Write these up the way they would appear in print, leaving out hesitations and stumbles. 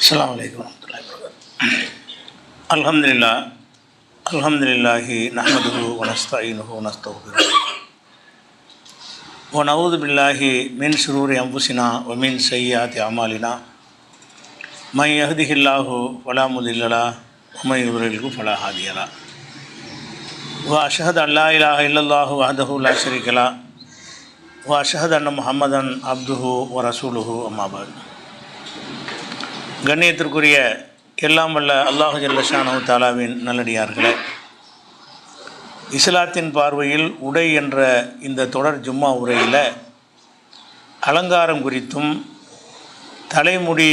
அஸ்ஸலாமு அலைக்கும் வரஹ்மத்துல்லாஹி வபரகாத்துஹு. அல்ஹம்துலில்லாஹி நஹ்மதுஹு வ நஸ்தஈனுஹு வ நஸ்தக்ஃபிருஹு வ நஊது பில்லாஹி மின் ஷுரூரி அன்ஃபுஸினா வ மின் ஸய்யிஆத்தி அமாலினா மை யஹ்திஹில்லாஹு ஃபலா முதில்ல லஹு வ மை யுضللஹு ஃபலா ஹாதிய லஹு வ அஷ்ஹது அன் லா இலாஹ இல்லல்லாஹு வஹ்தஹு லா ஷரீக லஹு வ அஷ்ஹது அன்ன முஹம்மதன் அப்துஹு வ ரசூலுஹு அம்மா பஅத். கண்ணியத்திற்குரிய எல்லாம் வல்ல அல்லாஹு ஜல்ல ஷானஹு தஆலாவின் நல்லடியார்களே, இஸ்லாத்தின் பார்வையில் உடை என்ற இந்த தொடர் ஜும்மா உரையில் அலங்காரம் குறித்தும் தலைமுடி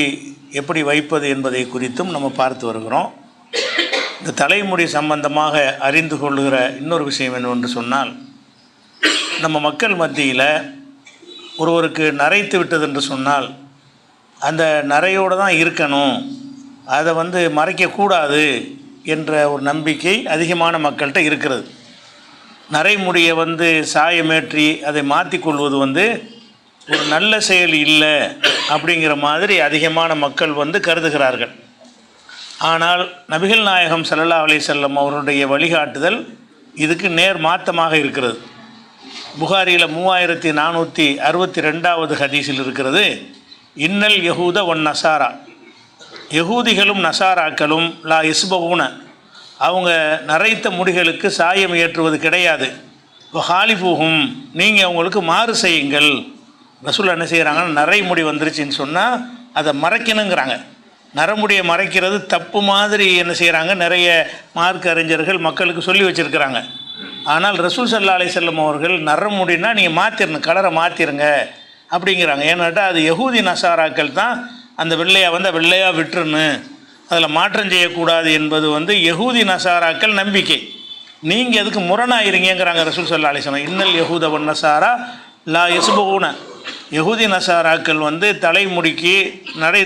எப்படி வைப்பது என்பதை குறித்தும் நம்ம பார்த்து வருகிறோம். இந்த தலைமுடி சம்பந்தமாக அறிந்து கொள்ளுகிற இன்னொரு விஷயம் என்னவென்று சொன்னால், நம்ம மக்கள் மத்தியில் ஒருவருக்கு நரைத்து விட்டது என்று சொன்னால் அந்த நரையோடு தான் இருக்கணும், அதை மறைக்கக்கூடாது என்ற ஒரு நம்பிக்கை அதிகமான மக்கள்கிட்ட இருக்கிறது. நரைமுடியை சாயமேற்றி அதை மாற்றிக்கொள்வது ஒரு நல்ல செயல் இல்லை அப்படிங்கிற மாதிரி அதிகமான மக்கள் கருதுகிறார்கள். ஆனால் நபிகள் நாயகம் ஸல்லல்லாஹு அலைஹி வஸல்லம் அவருடைய வழிகாட்டுதல் இதுக்கு நேர் மாற்றமாக இருக்கிறது. புகாரியில் 3462வது ஹதீஸில் இருக்கிறது, இன்னல் யஹூத ஒன் நசாரா, யகூதிகளும் நசாராக்களும் லா இஸ்பகுன, அவங்க நரைத்த முடிகளுக்கு சாயம் ஏற்றுவது கிடையாது. ஹாலிஃபுஹும், நீங்கள் அவங்களுக்கு மாறு செய்யுங்கள். ரசூல் என்ன செய்கிறாங்கன்னா, நரைமுடி வந்துருச்சுன்னு சொன்னால் அதை மறைக்கணுங்கிறாங்க. நரைமுடியை மறைக்கிறது தப்பு மாதிரி என்ன செய்கிறாங்க, நிறைய மார்க்க அறிஞர்கள் மக்களுக்கு சொல்லி வச்சுருக்கிறாங்க. ஆனால் ரசூல் ஸல்லல்லாஹு அலைஹி வஸல்லம் அவர்கள் நரைமுடினா நீங்கள் மாற்றிடணும், கலரை மாற்றிருங்க அப்படிங்கிறாங்க. ஏன்னாட்டா அது யகூதி நசாராக்கள் தான் அந்த வெள்ளையாக விட்டுருன்னு, அதில் மாற்றம் செய்யக்கூடாது என்பது யகூதி நசாராக்கள் நம்பிக்கை. நீங்கள் அதுக்கு முரணாயிருங்கிறாங்க ரசூல் ஸல்லல்லாஹு அலைஹி வஸல்லம். இன்னல் யஹூத வன் நசாரா லா யஸ்பகுன, யகூதி நசாராக்கள் தலைமுடிக்கு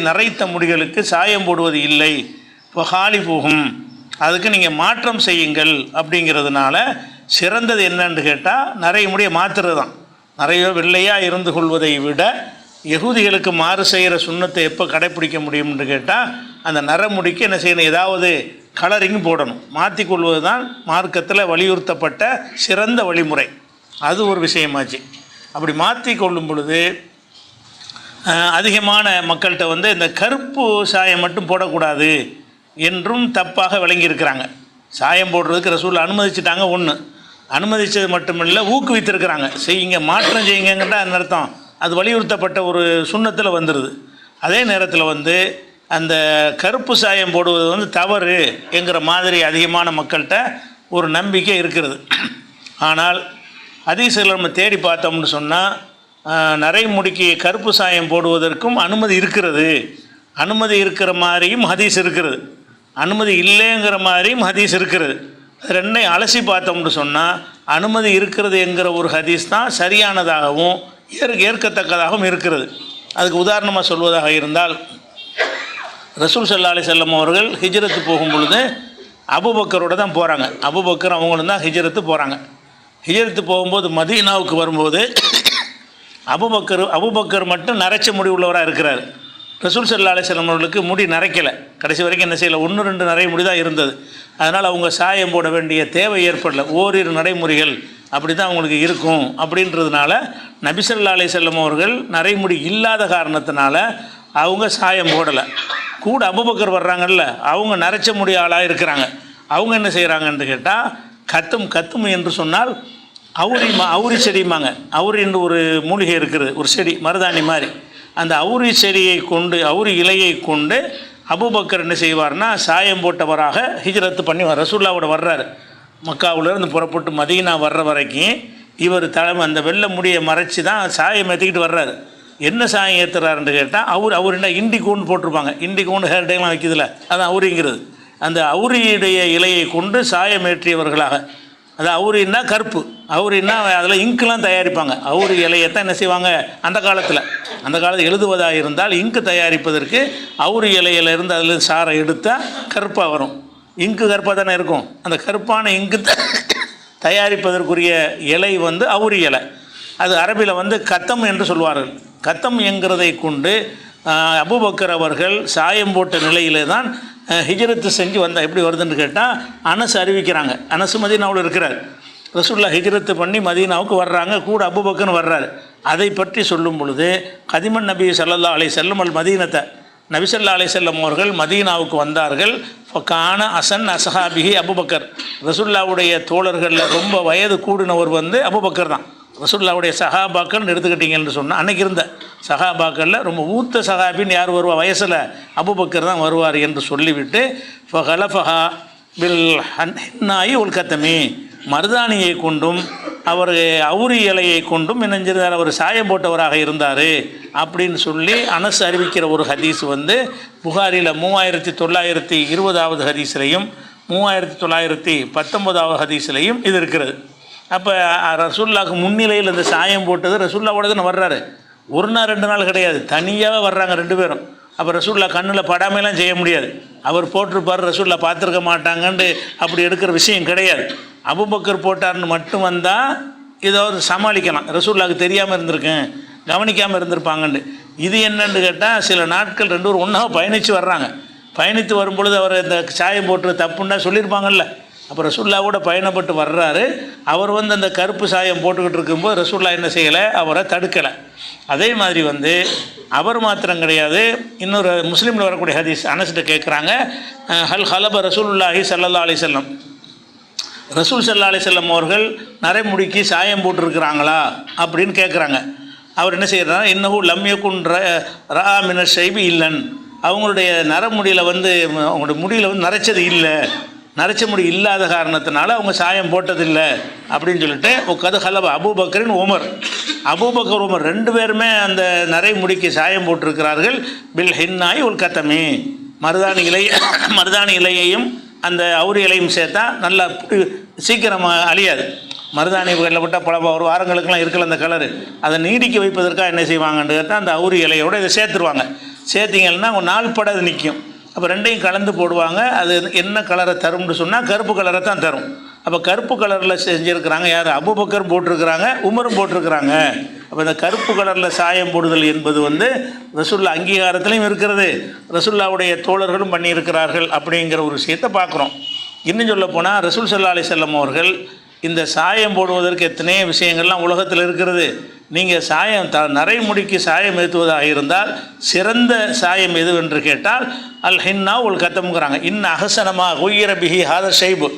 நரைத்த முடிகளுக்கு சாயம் போடுவது இல்லை. இப்போ ஹாலிஃபுஹும், அதுக்கு நீங்கள் மாற்றம் செய்யுங்கள் அப்படிங்கிறதுனால சிறந்தது என்னன்னு கேட்டால் நரைமுடியை மாற்றுறது தான். நிறைய வெள்ளையாக இருந்து கொள்வதை விட யகூதிகளுக்கு மாறு செய்கிற சுண்ணத்தை எப்போ கடைப்பிடிக்க முடியும்னு கேட்டால், அந்த நரைமுடிக்கு என்ன செய்யணும், ஏதாவது கலரிங் போடணும், மாற்றிக்கொள்வது தான் மார்க்கத்தில் வலியுறுத்தப்பட்ட சிறந்த வழிமுறை. அது ஒரு விஷயமாச்சு. அப்படி மாற்றி கொள்ளும் பொழுது அதிகமான மக்கள்கிட்ட இந்த கருப்பு சாயம் மட்டும் போடக்கூடாது என்றும் தப்பாக விளங்கியிருக்கிறாங்க. சாயம் போடுறதுக்கு ரசூல் அனுமதிச்சிட்டாங்க. ஒன்று அனுமதித்தது மட்டுமில்லை, ஊக்குவித்திருக்கிறாங்க. செய்யுங்க, மாற்றம் செய்யுங்கன்ற அந்த அர்த்தம். அது வலியுறுத்தப்பட்ட ஒரு சுண்ணத்தில் வந்துடுது. அதே நேரத்தில் அந்த கருப்பு சாயம் போடுவது தவறு என்கிற மாதிரி அதிகமான மக்கள்கிட்ட ஒரு நம்பிக்கை இருக்கிறது. ஆனால் ஹதீஸில் நம்ம தேடி பார்த்தோம்னு சொன்னால், நரைமுடிக்கு கருப்பு சாயம் போடுவதற்கும் அனுமதி இருக்கிறது. அனுமதி இருக்கிற மாதிரியும் ஹதீஸ் இருக்கிறது, அனுமதி இல்லைங்கிற மாதிரியும் ஹதீஸ் இருக்கிறது. ரெண்டையும் அலசி பார்த்தோம்னு சொன்னால், அனுமதி இருக்கிறது என்கிற ஒரு ஹதீஸ் தான் சரியானதாகவும் ஏற்கத்தக்கதாகவும் இருக்கிறது. அதுக்கு உதாரணமாக சொல்வதாக இருந்தால், ரசூல் ஸல்லல்லாஹு அலைஹி வஸல்லம் அவர்கள் ஹிஜ்ரத்து போகும் பொழுது அபூபக்கரோடு தான் போகிறாங்க. அபூபக்கர் அவங்களும் தான் ஹிஜ்ரத்து போகிறாங்க. ஹிஜ்ரத்து போகும்போது மதீனாவுக்கு வரும்போது அபூபக்கர் மட்டும் நரைச்ச முடி உள்ளவராக இருக்கிறார். ரசூல் ஸல்லல்லாஹு அலைஹி வஸல்லம் அவர்களுக்கு முடி நரைக்கலை. கடைசி வரைக்கும் என்ன செய்யலை, 1-2 நரை முடி தான் இருந்தது. அதனால் அவங்க சாயம் போட வேண்டிய தேவை ஏற்படலை. ஓரிரு நடைமுறைகள் அப்படி தான் அவங்களுக்கு இருக்கும். அப்படின்றதுனால நபி ஸல்லல்லாஹு அலைஹி வஸல்லம் அவர்கள் நரைமுடி இல்லாத காரணத்தினால அவங்க சாயம் போடலை. கூட அபூபக்கர் வர்றாங்கல்ல, அவங்க நரைச்ச முடி ஆளாக இருக்கிறாங்க. அவங்க என்ன செய்கிறாங்கன்னு கேட்டால், கத்தும் என்று சொன்னால் அவுரி செடிமாங்க. அவுரின்னு ஒரு மூலிகை இருக்குது, ஒரு செடி, மருதாணி மாதிரி. அந்த அவுரி செடியை கொண்டு, அவுரி இலையை கொண்டு அபூபக்கர் என்ன செய்வார்னா, சாயம் போட்டவராக ஹிஜ்ரத்து பண்ணி ரசூலுல்லாவோட வர்றாரு. மக்காவிலேருந்து புறப்பட்டு மதீனா வர்ற வரைக்கும் இவர் அந்த வெள்ளை முடியை மறைச்சி தான் சாயம் ஏற்றிக்கிட்டு வர்றாரு. என்ன சாயம் ஏற்றுறாருன்னு கேட்டால், அவருன்னா இண்டிகோன்னு போட்டிருப்பாங்க. இண்டிகோன்னு ஹேர் டைலாம் வைக்கிறதுல, அதான் அவுரிங்கிறது. அந்த அவுரியுடைய இலையை கொண்டு சாயம் ஏற்றியவர்களாக. அது அவுரின்னா கருப்பு, அவுரின்னா அதில் இங்க்லாம் தயாரிப்பாங்க. அவுரி இலையத்தான் என்ன செய்வாங்க, அந்த காலத்தில் எழுதுவதாக இருந்தால் இங்கு தயாரிப்பதற்கு அவுரி இலையிலேருந்து அதில் சாரை எடுத்தால் கருப்பாக வரும். இங்கு கருப்பாக தானே இருக்கும். அந்த கருப்பான இங்கு தயாரிப்பதற்குரிய இலை அவுரி இலை. அது அரபியில் கத்தம் என்று சொல்வார்கள். கத்தம் என்கிறதை கொண்டு அபூபக்கர் அவர்கள் சாயம் போட்ட நிலையிலே தான் ஹிஜ்ரத்து செஞ்சு வந்தால் எப்படி வருதுன்னு கேட்டால் அனஸ் அறிவிக்கிறாங்க. அனஸ் மதீனாவில் இருக்கிறார். ரசூலுல்லாஹ் ஹிஜ்ரத்து பண்ணி மதீனாவுக்கு வர்றாங்க, கூட அபூபக்கர்னு வர்றாரு. அதை பற்றி சொல்லும் பொழுது கதிமன் நபி ஸல்லல்லாஹு அலைஹி வஸல்லம் அல் மதீனத்தை, நபி ஸல்லல்லாஹு அலைஹி வஸல்லம் அவர்கள் மதீனாவுக்கு வந்தார்கள். கான அசன் அஸ்ஹாபிஹி அபூபக்கர், ரசூலுல்லாஹ்வுடைய தோழர்களில் ரொம்ப வயது கூடினவர் வந்து அபூபக்கர் தான். ரசூலுல்லாஹ்வுடைய சஹாபாக்கள்னு எடுத்துக்கிட்டீங்கன்னு சொன்னால் அன்றைக்கி இருந்த சஹாபாக்களில் ரொம்ப ஊத்த சஹாபின்னு யார் வருவா, வயசில் அபூபக்கர் தான் வருவார் என்று சொல்லிவிட்டு ஃபஹலஃபஹா பில் ஹன்னாயி உல் கத்தமி, மருதாணியை கொண்டும் அவர் அவுரி இலையை கொண்டும் இணைஞ்சிருந்தார், அவர் சாயம் போட்டவராக இருந்தார் அப்படின்னு சொல்லி அனஸ் அறிவிக்கிற ஒரு ஹதீஸ் வந்து புகாரில் 3920 ஹதீஸ்லையும் 3919 ஹதீஸ்லையும் இது இருக்கிறது. அப்போ ரசூலுல்லாஹ்க்கு முன்னிலையில் இந்த சாயம் போட்டது ரசூலுல்லாஹ்வோட தான் வர்றாரு. ஒரு நாள் 2 நாள் கிடையாது, தனியாக வர்றாங்க 2 பேரும். அப்போ ரசூலுல்லாஹ் கண்ணில் படாமையெல்லாம் செய்ய முடியாது. அவர் போட்டிருப்பார், ரசூலுல்லாஹ் பார்த்துருக்க மாட்டாங்கன்னு அப்படி எடுக்கிற விஷயம் கிடையாது. அபூபக்கர் போட்டார்னு மட்டும் வந்தால் ஏதாவது சமாளிக்கலாம், ரசூலுல்லாஹ்க்கு தெரியாமல் இருந்திருக்கேன், கவனிக்காமல் இருந்திருப்பாங்கன்னு. இது என்னன்னு கேட்டால் சில நாட்கள் 2 பேரும் ஒன்றா பயணித்து வர்றாங்க. பயணித்து வரும்பொழுது அவர் இந்த சாயம் போட்டு தப்புன்னா சொல்லியிருப்பாங்கல்ல. அப்போ ரசூலுல்லாஹ்வோட பயணப்பட்டு வர்றாரு. அவர் வந்து அந்த கருப்பு சாயம் போட்டுக்கிட்டு இருக்கும்போது ரசூலுல்லாஹ் என்ன செய்யலை, அவரை தடுக்கலை. அதே மாதிரி வந்து அவர் மாத்திரம் கிடையாது, இன்னொரு முஸ்லீமில் வரக்கூடிய ஹதீஸ் அனஸ்கிட்ட கேட்குறாங்க, ஹல் ஹலப ரசூலுல்லாஹி ஸல்லல்லாஹு அலைஹி வஸல்லம், ரசூல் ஸல்லல்லாஹு அலைஹி வஸல்லம் அவர்கள் நரைமுடிக்கு சாயம் போட்டிருக்கிறாங்களா அப்படின்னு கேட்குறாங்க. அவர் என்ன செய்கிறார், இன்னஹு லம் யகுன் ரா மின ஷைபி இல்லன், அவங்களுடைய நரமுடியில் வந்து அவங்களுடைய முடியில் வந்து நரைச்சது இல்லை, நரைச்ச முடி இல்லாத காரணத்தினால அவங்க சாயம் போட்டதில்லை அப்படின்னு சொல்லிட்டு கது ஹலப அபூபக்கரின் உமர், அபூபக்கர் உமர் 2 பேருமே அந்த நரை முடிக்கு சாயம் போட்டிருக்கிறார்கள். பில் ஹின்னாய் உல் கத்தமி, மருதாணி இலையையும் அந்த அவுரி இலையும் சேர்த்தா நல்லா சீக்கிரமாக அழியாது. மருதாணி இலையில் போட்டால் பல ஒரு வாரங்களுக்கெல்லாம் இருக்கல அந்த கலரு, அதை நீடிக்க வைப்பதற்காக என்ன செய்வாங்கன்னு கேட்டால் அந்த அவுரி இலையோடு இதை சேர்த்துருவாங்க. சேர்த்திங்கன்னா ஒரு நாள் பட அது நிற்கும். அப்போ 2ஐயும் கலந்து போடுவாங்க. அது என்ன கலரை தரும்னு சொன்னால் கருப்பு கலரை தான் தரும். அப்போ கருப்பு கலரில் செஞ்சுருக்கிறாங்க யார், அபூபக்கர் போட்டிருக்கிறாங்க, உமரும் போட்டிருக்கிறாங்க. அப்போ இந்த கருப்பு கலரில் சாயம் போடுதல் என்பது வந்து ரசூலுல்லாஹ் அங்கீகாரத்திலையும் இருக்கிறது, ரசூலுல்லாஹ்வுடைய தோழர்களும் பண்ணியிருக்கிறார்கள் அப்படிங்கிற ஒரு விஷயத்தை பார்க்குறோம். இன்னும் சொல்ல போனால் ரசூல் ஸல்லல்லாஹு அலைஹி வஸல்லம் அவர்கள் இந்த சாயம் போடுவதற்கு எத்தனை விஷயங்கள்லாம் உலகத்தில் இருக்கிறது. நீங்கள் சாயம் நரைமுடிக்கு சாயம் ஏற்றுவதாக இருந்தால் சிறந்த சாயம் எது என்று கேட்டால் அல் ஹின்னா உல் கத்தம்ங்கிறாங்க. அகசனமா உயிர பிஹி ஹாத ஷைபு,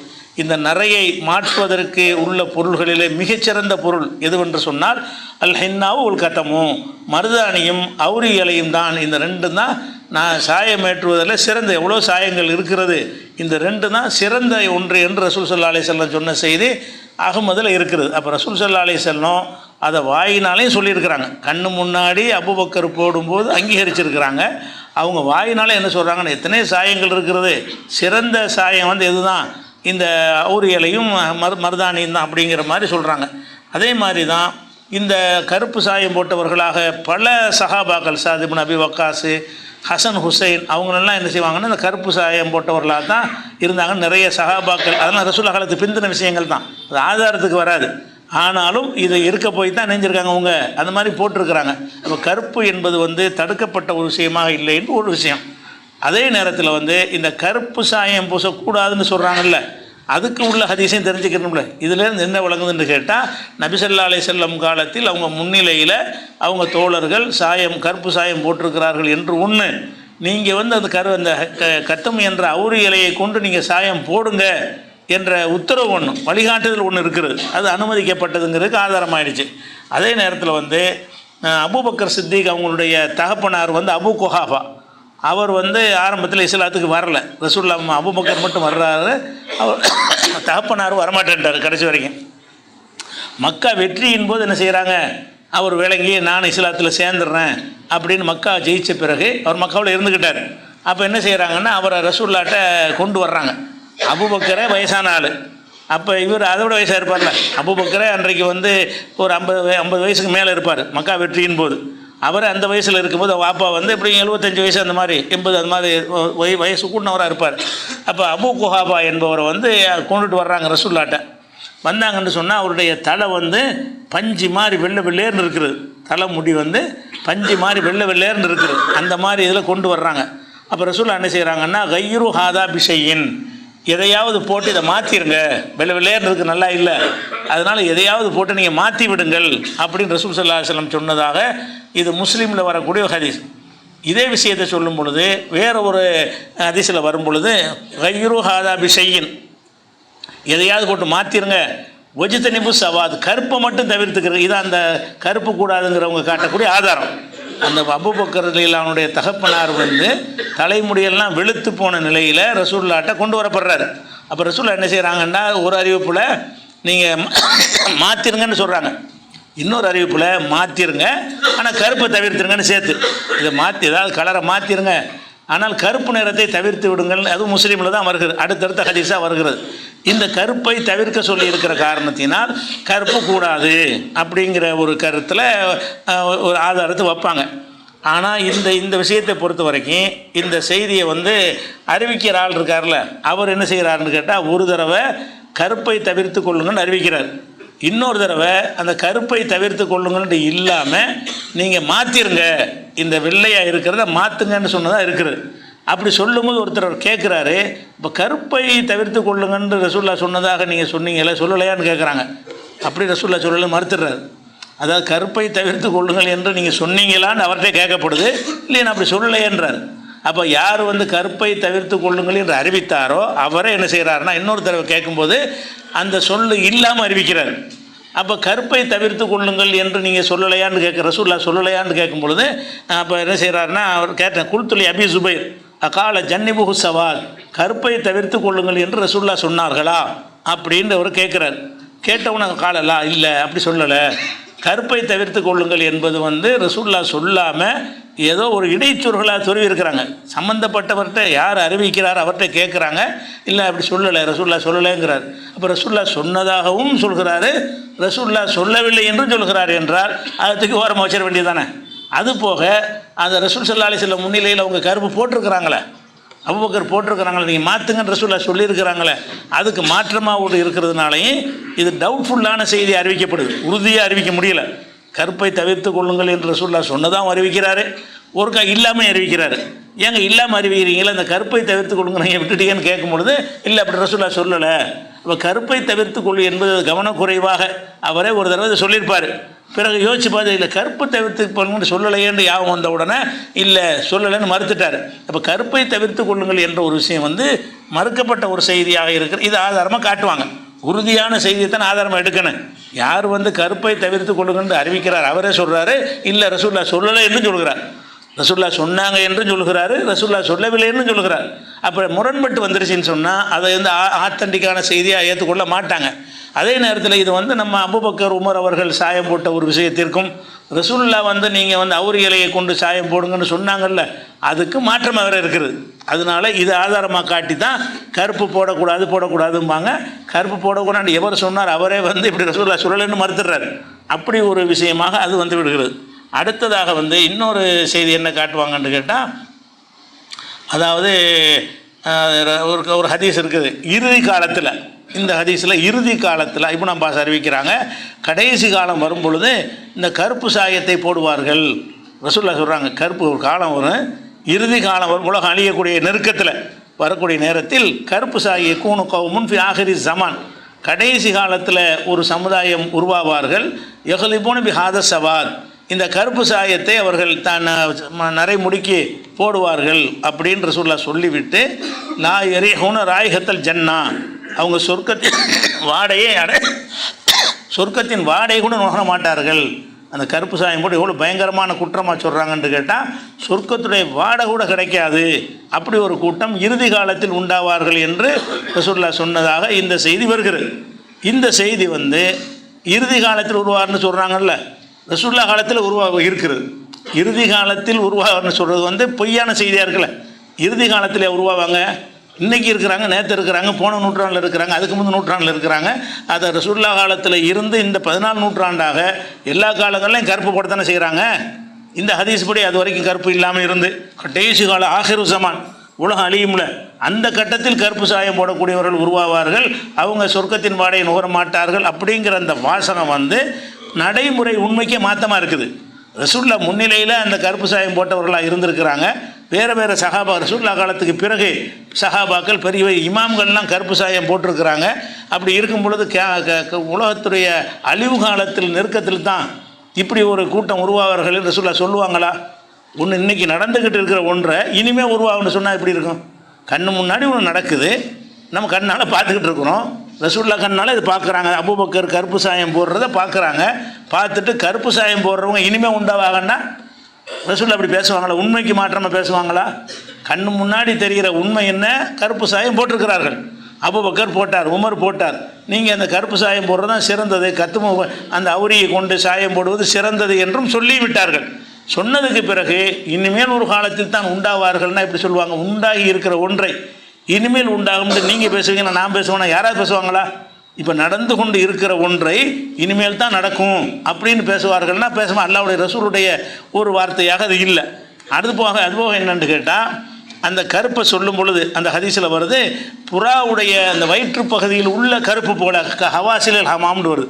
இந்த நரையை மாற்றுவதற்கு உள்ள பொருள்களிலே மிகச்சிறந்த பொருள் எதுவென்று சொன்னால் அல் ஹின்னாவு உல் கத்தமும் மருதாணியும் அவுரி இலையும் தான். இந்த 2 தான் நான் சாயம் ஏற்றுவதில் சிறந்த, எவ்வளோ சாயங்கள் இருக்கிறது, இந்த 2 தான் சிறந்த ஒன்று என்று ரசூல் ஸல்லல்லாஹு அலைஹி வஸல்லம் சொன்ன செய்தி அஹ்மதில் இருக்கிறது. அப்போ ரசூல் ஸல்லல்லாஹு அலைஹி வஸல்லம் அதை வாயினாலையும் சொல்லியிருக்கிறாங்க. கண்ணு முன்னாடி அபூபக்கர் போடும்போது அங்கீகரிச்சிருக்கிறாங்க. அவங்க வாயினாலே என்ன சொல்கிறாங்கன்னு, எத்தனை சாயங்கள் இருக்கிறது, சிறந்த சாயம் வந்து எது தான், இந்த அவுரி இலையும் மருதாணியும் தான் அப்படிங்கிற மாதிரி சொல்கிறாங்க. அதே மாதிரி தான் இந்த கருப்பு சாயம் போட்டவர்களாக பல சஹாபாக்கள், சாத் இப்னு அபி வக்காஸ், ஹசன் ஹுசைன், அவங்களெல்லாம் என்ன செய்வாங்கன்னா இந்த கருப்பு சாயம் போட்டவர்களாக தான் இருந்தாங்க நிறைய சஹாபாக்கள். அதெல்லாம் ரசூலுல்லாஹ் காலத்துக்கு பிந்தின விஷயங்கள் தான், அது ஆதாரத்துக்கு வராது. ஆனாலும் இதை இருக்க போய் தான் நினைஞ்சிருக்காங்க அவங்க, அந்த மாதிரி போட்டிருக்கிறாங்க. அப்போ கருப்பு என்பது வந்து தடுக்கப்பட்ட ஒரு விஷயமாக இல்லைன்னு ஒரு விஷயம். அதே நேரத்தில் வந்து இந்த கருப்பு சாயம் பூசக்கூடாதுன்னு சொல்கிறாங்கல்ல, அதுக்கு உள்ள ஹதீஸையும் தெரிஞ்சுக்கணும்ல. இதிலேருந்து என்ன விளங்குதுன்னு கேட்டால் நபி ஸல்லல்லாஹு அலைஹி வஸல்லம் காலத்தில் அவங்க முன்னிலையில் அவங்க தோழர்கள் கருப்பு சாயம் போட்டிருக்கிறார்கள் என்று ஒன்று. நீங்கள் வந்து அந்த கத்தம் என்ற அவுரி இலையை கொண்டு நீங்கள் சாயம் போடுங்க என்ற உத்தரவு ஒன்று, வழிகாட்டுதல் ஒன்று இருக்கிறது, அது அனுமதிக்கப்பட்டதுங்கிறதுக்கு ஆதாரமாயிடுச்சு. அதே நேரத்தில் வந்து அபூபக்கர் சித்திக் அவங்களுடைய தகப்பனார் வந்து அபூ குஹாஃபா, அவர் வந்து ஆரம்பத்தில் இஸ்லாத்துக்கு வரல. ரசூலுல்லாஹ் அபூபக்கர் மட்டும் வர்றாரு, அவர் தகப்பனார் வரமாட்டேன்ட்டார் கடைசி வரைக்கும். மக்கா வெற்றியின் போது என்ன செய்கிறாங்க, அவர் விளங்கி நான் இஸ்லாத்தில் சேர்ந்துடுறேன் அப்படின்னு மக்கா ஜெயித்த பிறகு அவர் மக்காவில் இருந்துக்கிட்டார். அப்போ என்ன செய்கிறாங்கன்னா அவரை ரசூலுல்லாஹ்ட்ட கொண்டு வர்றாங்க. அபூபக்கரே வயசான ஆள், அப்போ இவர் அதோட வயசாக இருப்பார்ல. அபூபக்கரே அன்றைக்கு வந்து ஒரு 50 வயசுக்கு மேலே இருப்பார் மக்கா வெற்றியின் போது. அவர் அந்த வயசில் இருக்கும்போது வாப்பா வந்து இப்படி 75 வயசு அந்த மாதிரி 80 அந்த மாதிரி வயசு கூட்டினவராக இருப்பார். அப்போ அபூ குஹாஃபா என்பவரை வந்து கொண்டுட்டு வர்றாங்க ரசூலுல்லாஹ்ட்ட. வந்தாங்கன்னு சொன்னால் அவருடைய தலை வந்து பஞ்சு மாதிரி வெள்ளை வெள்ளேர்னு இருக்கிறது. தலைமுடி வந்து பஞ்சு மாதிரி வெள்ளை வெள்ளையர்னு இருக்குது, அந்த மாதிரி இதில் கொண்டு வர்றாங்க. அப்போ ரசூலுல்லாஹ் என்ன செய்கிறாங்கன்னா, கைரு ஹாதா பிஷையின், எதையாவது போட்டு இதை மாற்றிருங்க, வெள்ளை வெள்ளையர்னு இருக்குது நல்லா இல்லை, அதனால் எதையாவது போட்டு நீங்கள் மாற்றி விடுங்கள் அப்படின்னு ரசூல் ஸல்லல்லாஹு அலைஹி வஸல்லம் சொன்னதாக இது முஸ்லீமில் வரக்கூடிய ஒரு ஹதீஸ். இதே விஷயத்தை சொல்லும் பொழுது வேறு ஒரு ஹதீஸில் வரும் பொழுது கைரு ஹாதா பிஷையின், எதையாவது போட்டு மாற்றிருங்க, ஒஜித்தனிபு சவாத், கருப்பை மட்டும் தவிர்த்துக்கிறது. இதான் அந்த கருப்பு கூடாதுங்கிறவங்க காட்டக்கூடிய ஆதாரம். அந்த அபூபக்கர் ரலியல்லாஹுடைய தகப்பனார் வந்து தலைமுடியெல்லாம் வெளுத்து போன நிலையில் ரசூலுல்லாஹ்ட்ட கொண்டு வரப்படுறாரு. அப்போ ரசூலுல்லாஹ் என்ன செய்கிறாங்கன்னா, ஒரு அறிவிப்பில் நீங்கள் மாற்றிருங்கன்னு சொல்கிறாங்க, இன்னொரு அறிவிப்பில் மாற்றிருங்க ஆனால் கருப்பை தவிர்த்துருங்கன்னு சேர்த்து, இதை மாற்றி ஏதாவது கலரை மாற்றிருங்க ஆனால் கருப்பு நிறத்தை தவிர்த்து விடுங்கள், அதுவும் முஸ்லீமில் தான் வருகிறது, அடுத்தடுத்த ஹதீஸாக வருகிறது. இந்த கருப்பை தவிர்க்க சொல்லி இருக்கிற காரணத்தினால் கருப்பு கூடாது அப்படிங்கிற ஒரு கருத்தில் ஒரு ஆதாரத்தை வைப்பாங்க. ஆனால் இந்த விஷயத்தை பொறுத்த வரைக்கும் இந்த செய்தியை வந்து அறிவிக்கிற ஆள் இருக்கார்ல, அவர் என்ன செய்கிறாருன்னு கேட்டால், ஒரு தடவை கருப்பை தவிர்த்து கொள்ளுங்கன்னு அறிவிக்கிறார், இன்னொரு தடவை அந்த கருப்பை தவிர்த்து கொள்ளுங்கள்னு இல்லாமல் நீங்கள் மாற்றிருங்க, இந்த வெள்ளையாக இருக்கிறத மாற்றுங்கன்னு சொன்னதாக இருக்குது. அப்படி சொல்லும்போது ஒருத்தர் கேட்குறாரு, இப்போ கருப்பை தவிர்த்து கொள்ளுங்கன்னு ரசூலுல்லாஹ் சொன்னதாக நீங்கள் சொன்னீங்களே, சொல்லலையான்னு கேட்குறாங்க. அப்படி ரசூலுல்லாஹ் சொல்லலை, மறுத்துடுறாரு. அதாவது கருப்பை தவிர்த்து கொள்ளுங்கள் என்று நீங்கள் சொன்னீங்களான்னு அவர்கிட்ட கேட்கப்படுது, இல்லையா அப்படி சொல்லலையன்றார். அப்போ யார் வந்து கருப்பை தவிர்த்து கொள்ளுங்கள் என்று அறிவித்தாரோ அவரே என்ன செய்கிறாருன்னா, இன்னொரு தடவை கேட்கும்போது அந்த சொல்லு இல்லாமல் அறிவிக்கிறார். அப்போ கருப்பை தவிர்த்து கொள்ளுங்கள் என்று நீங்கள் சொல்லலையான்னு ரசூலுல்லாஹ் சொல்லலையான்னு கேட்கும் பொழுது அப்போ என்ன செய்கிறாருன்னா, அவர் கேட்டேன், குல்துலி அபி சுபைர் அகால ஜன்னிபுஹு சவால், கருப்பை தவிர்த்து கொள்ளுங்கள் என்று ரசூலுல்லாஹ் சொன்னார்களா அப்படின்னு அவர் கேட்குறார். கேட்டவுன காலலா, இல்லை அப்படி சொல்லலை, கருப்பை தவிர்த்து கொள்ளுங்கள் என்பது வந்து ரசூலுல்லாஹ் சொல்லாமல் ஏதோ ஒரு இடைச்சொற்களாக துருவி இருக்கிறாங்க. சம்மந்தப்பட்டவர்கிட்ட யார் அறிவிக்கிறார் அவர்கிட்ட கேட்குறாங்க, இல்லை அப்படி சொல்லலை, ரசூலுல்லாஹ் சொல்லலைங்கிறார். அப்போ ரசூலுல்லாஹ் சொன்னதாகவும் சொல்கிறாரு, ரசூலுல்லாஹ் சொல்லவில்லை என்றும் சொல்கிறார் என்றால் அதுக்கு ஓரமாக வச்சிட வேண்டியதானே. அது போக அந்த ரசூல் ஸல்லல்லாஹு அலைஹி வஸல்லம் முன்னிலையில் அவங்க கருப்பு போட்டிருக்கிறாங்களே, அபூபக்கர் போட்டிருக்கிறாங்களே, நீங்கள் மாற்றுங்கன்னு ரசூலுல்லாஹ் சொல்லியிருக்கிறாங்களே, அதுக்கு மாற்றமாக இருக்கிறதுனாலையும் இது டவுட்ஃபுல்லான செய்தி அறிவிக்கப்படுது, உறுதியாக அறிவிக்க முடியல. கருப்பை தவிர்த்து கொள்ளுங்கள் என்று ரசூலுல்லாஹ் சொன்னதான் அறிவிக்கிறாரு, ஒருக்கா இல்லாமல் அறிவிக்கிறாரு. ஏங்க இல்லாமல் அறிவிக்கிறீங்களா, அந்த கருப்பை தவிர்த்து கொள்ளுங்க நீங்கள் விட்டுட்டீங்கன்னு கேட்கும் பொழுது, இல்லை அப்படி ரசூலுல்லாஹ் சொல்லலை. இப்போ கருப்பை தவிர்த்து கொள்ளு என்பது கவனக்குறைவாக அவரே ஒரு தடவை சொல்லியிருப்பார். பிறகு யோசிச்சு பார்த்து, இல்லை கருப்பை தவிர்த்து கொள்ளுங்கன்னு சொல்லலையேன்னு யாவும் வந்த உடனே இல்லை சொல்லலைன்னு மறுத்துட்டார். அப்போ கருப்பை தவிர்த்து கொள்ளுங்கள் என்ற ஒரு விஷயம் வந்து மறுக்கப்பட்ட ஒரு செய்தியாக இருக்கிற, இது ஆதாரமாக காட்டுவாங்க. உறுதியான செய்தியை தான் ஆதாரமாக எடுக்கணும். யார் வந்து கருப்பை தவிர்த்து கொள்ளுங்கன்னு அறிவிக்கிறார் அவரே சொல்கிறாரு, இல்லை ரசூலுல்லாஹ் சொல்லலை என்று சொல்கிறார், ரசூலுல்லாஹ் சொன்னாங்க என்றும் சொல்கிறாரு, ரசூலுல்லாஹ் சொல்லவில்லை என்றும் சொல்கிறார். அப்போ முரண்பட்டு வந்துருச்சுன்னு சொன்னால் அதை வந்து ஆத்தன்டிக்கான செய்தியாக ஏற்றுக்கொள்ள மாட்டாங்க. அதே நேரத்தில் இது வந்து நம்ம அபூபக்கர் உமர் அவர்கள் சாயம் போட்ட ஒரு விஷயத்திற்கும் ரசூலுல்லாஹ் வந்து நீங்கள் வந்து அவுரி இலையை கொண்டு சாயம் போடுங்கன்னு சொன்னாங்கல்ல, அதுக்கு மாற்றமாக வேறு இருக்குது. அதனால் இது ஆதாரமாக காட்டி தான் கருப்பு போடக்கூடாதும்பாங்க. கருப்பு போடக்கூடாது எவர் சொன்னார் அவரே வந்து இப்படி ரசூலுல்லாஹ் சொல்லலைன்னு மறுத்துடுறாரு. அப்படி ஒரு விஷயமாக அது வந்து விடுகிறது. அடுத்ததாக வந்து இன்னொரு செய்தி என்ன காட்டுவாங்கன்னு கேட்டால், அதாவது ஒரு ஹதீஸ் இருக்குது இறுதி காலத்தில், இந்த ஹதீஸில் இறுதி காலத்தில் இப்னு அப்பாஸ் அறிவிக்கிறாங்க, கடைசி காலம் வரும் பொழுது இந்த கருப்பு சாயத்தை போடுவார்கள். ரசூலுல்லாஹ் சொல்கிறாங்க, கருப்பு ஒரு காலம் வரும், இறுதி காலம் வரும், உலகம் அழியக்கூடிய நெருக்கத்தில் வரக்கூடிய நேரத்தில் கருப்பு சாயை கூணு கவுமுன் ஃபி ஆஹிரி ஜமான், கடைசி காலத்தில் ஒரு சமுதாயம் உருவாவார்கள். யஹ்லிபூன பி ஹாதா சவாத், இந்த கருப்பு சாயத்தை அவர்கள் தான் நரைமுடிக்கு போடுவார்கள் அப்படின்னு ரசூலுல்லாஹ் சொல்லிவிட்டு, லா யரிஹூன ராயிஹத்தல் ஜன்னா, அவங்க சொர்க்கத்தின் வாடையை கூட நுகர மாட்டார்கள். அந்த கருப்பு சாயம் கூட எவ்வளோ பயங்கரமான குற்றமாக சொல்கிறாங்கன்னு கேட்டால், சொர்க்கத்துடைய வாடை கூட கிடைக்காது, அப்படி ஒரு கூட்டம் இறுதி காலத்தில் உண்டாவார்கள் என்று ரசூலுல்லாஹ் சொன்னதாக இந்த செய்தி வருகிறது. இந்த செய்தி வந்து இறுதி காலத்தில் உருவாருன்னு சொல்கிறாங்கல்ல, ரசூலுல்லாஹ் காலத்தில் உருவாக இருக்கிறது. இறுதி காலத்தில் உருவாகன்னு சொல்கிறது வந்து பொய்யான செய்தியாக இருக்குல்ல. இறுதி காலத்தில் உருவாவாங்க, இன்றைக்கி இருக்கிறாங்க, நேற்று இருக்கிறாங்க, போன நூற்றாண்டில் இருக்கிறாங்க, அதுக்கு முந்தைய நூற்றாண்டில் இருக்கிறாங்க. அதை ரசூலுல்லாஹ் காலத்தில் இருந்து இந்த 14 நூற்றாண்டாக எல்லா காலங்கள்லையும் கருப்பு போடத்தானே செய்கிறாங்க. இந்த ஹதீஸ் படி அது வரைக்கும் கருப்பு இல்லாமல் இருந்து கடைசி கால ஆஹிரு ஜமான், உலகம் அழியும்ல, அந்த கட்டத்தில் கருப்பு சாயம் போடக்கூடியவர்கள் உருவாவார்கள், அவங்க சொர்க்கத்தின் வாடையை நுகர மாட்டார்கள் அப்படிங்கிற அந்த வாசகம் வந்து நடைமுறை உண்மைக்கே மாற்றமாக இருக்குது. ரசூல்லா முன்னிலையில் அந்த கருப்பு சாயம் போட்டவர்களாக இருந்திருக்கிறாங்க. வேறு வேறு சஹாபா ரசூல்லா காலத்துக்கு பிறகு சஹாபாக்கள் பெரிய இமாம்கள்லாம் கருப்பு சாயம் போட்டிருக்கிறாங்க. அப்படி இருக்கும் பொழுது உலகத்துடைய அழிவு காலத்தில் நெருக்கத்தில் தான் இப்படி ஒரு கூட்டம் உருவாவார்கள் ரசூல்லா சொல்லுவாங்களா? ஒன்று இன்றைக்கி நடந்துக்கிட்டு இருக்கிற ஒன்றை இனிமேல் உருவாகுன்னு சொன்னால் எப்படி இருக்கும்? கண்ணு முன்னாடி ஒன்று நடக்குது, நம்ம கண்ணால் பார்த்துக்கிட்டு இருக்கிறோம். ரசூல்லா கண்ணால் இது பார்க்குறாங்க. அபூபக்கர் கருப்பு சாயம் போடுறத பார்க்குறாங்க. பார்த்துட்டு கருப்பு சாயம் போடுறவங்க இனிமேல் உண்டாவாங்கன்னா ரசூல்லா அப்படி பேசுவாங்களா? உண்மைக்கு மாற்றமாக பேசுவாங்களா? கண்ணு முன்னாடி தெரிகிற உண்மை என்ன? கருப்பு சாயம் போட்டிருக்கிறார்கள். அபூபக்கர் போட்டார், உமர் போட்டார். நீங்கள் அந்த கருப்பு சாயம் போடுறது தான் சிறந்தது, அந்த அவுரியை கொண்டு சாயம் போடுவது சிறந்தது என்றும் சொல்லிவிட்டார்கள். சொன்னதுக்கு பிறகு இனிமேல் ஒரு காலத்தில் தான் உண்டாவார்கள்னா எப்படி சொல்லுவாங்க? உண்டாகி இருக்கிற ஒன்றை இனிமேல் உண்டாகும்னு நீங்கள் பேசுவீங்கன்னா நான் பேசுவேன்னா யாராவது பேசுவாங்களா? இப்போ நடந்து கொண்டு இருக்கிற ஒன்றை இனிமேல் தான் நடக்கும் அப்படின்னு பேசுவார்கள்னா பேசுவோம். அல்லாஹ்வுடைய ரசூலுடைய ஒரு வார்த்தையாக அது இல்லை. அதுபோக என்னென்னு கேட்டால், அந்த கருப்பை சொல்லும் பொழுது அந்த ஹதீஸில் வருது, புறாவுடைய அந்த வயிற்று பகுதியில் உள்ள கருப்பு போல ஹவாசில் ஹமாம்னு வருது.